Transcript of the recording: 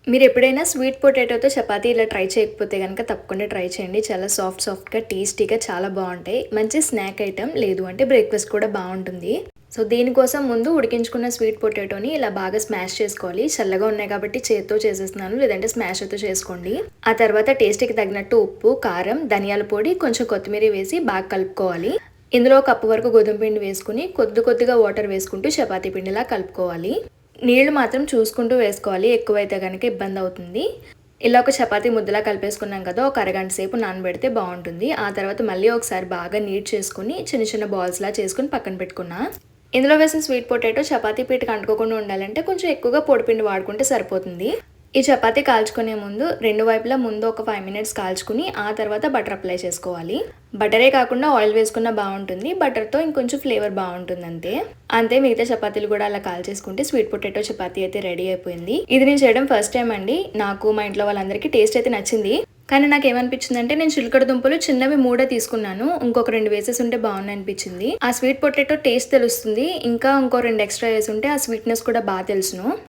మీరు ఎప్పుడైనా స్వీట్ పొటాటోతో చపాతీ ఇలా ట్రై చేయకపోతే గనక తప్పకుండా ట్రై చేయండి. చాలా సాఫ్ట్‌గా, టేస్టీగా చాలా బావుంటాయి. మంచి స్నాక్ ఐటెమ్ లేదు అంటే బ్రేక్‌ఫాస్ట్ కూడా బావుంటుంది. సో, దీనికోసం ముందు ఉడికించుకున్న స్వీట్ పొటాటోని ఇలా బాగా స్మాష్ చేసుకోవాలి. చల్లగా ఉన్నాయి కాబట్టి చేత్తో చేసేస్తున్నాను. లేదంటే స్మాషర్‌తో చేసుకోండి. ఆ తర్వాత టేస్ట్‌కి తగినట్టు ఉప్పు, కారం, ధనియాల పొడి, కొంచెం కొత్తిమీర వేసి బాగా కలుపుకోవాలి. ఇందులో కప్పు వరకు గోధుమ పిండి వేసుకొని కొద్దిగా వాటర్ వేసుకుంటూ చపాతీ పిండిలా కలుపుకోవాలి. నీళ్లు మాత్రం చూసుకుంటూ వేసుకోవాలి. ఎక్కువైతే గనక ఇబ్బందవుతుంది. ఇలా ఒక చపాతీ ముద్దలా కలిపేసుకున్నాం కదా! ఒక అరగంట సేపు నానబెడితే బావుంటుంది. ఆ తర్వాత మళ్ళీ ఒకసారి బాగా నీట్ చేసుకొని చిన్న బాల్స్‌లా చేసుకొని పక్కన పెట్టుకున్నా. ఇందులో వేసిన స్వీట్ పొటాటో చపాతీ పీటకి అంటుకోకుండా ఉండాలంటే కొంచెం ఎక్కువగా పొడిపిండి వాడుకుంటే సరిపోతుంది. ఈ చపాతీ కాల్చుకునే ముందు రెండు వైపులా ముందు ఒక 5 మినిట్స్ కాల్చుకుని ఆ తర్వాత బటర్ అప్లై చేసుకోవాలి. బటరే కాకుండా ఆయిల్ వేసుకున్నా బావుంటుంది. బటర్‌తో ఇంకొంచెం ఫ్లేవర్ బావుంటుంది అంతే. అంతే మిగతా చపాతీలు కూడా అలా కాల్చేసుకుంటే స్వీట్ పొటాటో చపాతీ అయితే రెడీ అయిపోయింది. ఇది నేను చేయడం ఫస్ట్ టైం అండి. నాకు మా ఇంట్లో వాళ్ళందరికీ టేస్ట్ అయితే నచ్చింది. కానీ నాకేమనిపించిందంటే నేను చిలకడ దుంపలు చిన్నవి 3 తీసుకున్నాను. ఇంకొక 2 వేసేసుంటే బావుండనిపించింది. ఆ స్వీట్ పొటాటో టేస్ట్ తెలుస్తుంది. ఇంకా ఇంకో 2 ఎక్స్‌ట్రా వేసుంటే ఆ స్వీట్‌నెస్ కూడా తెలుసును.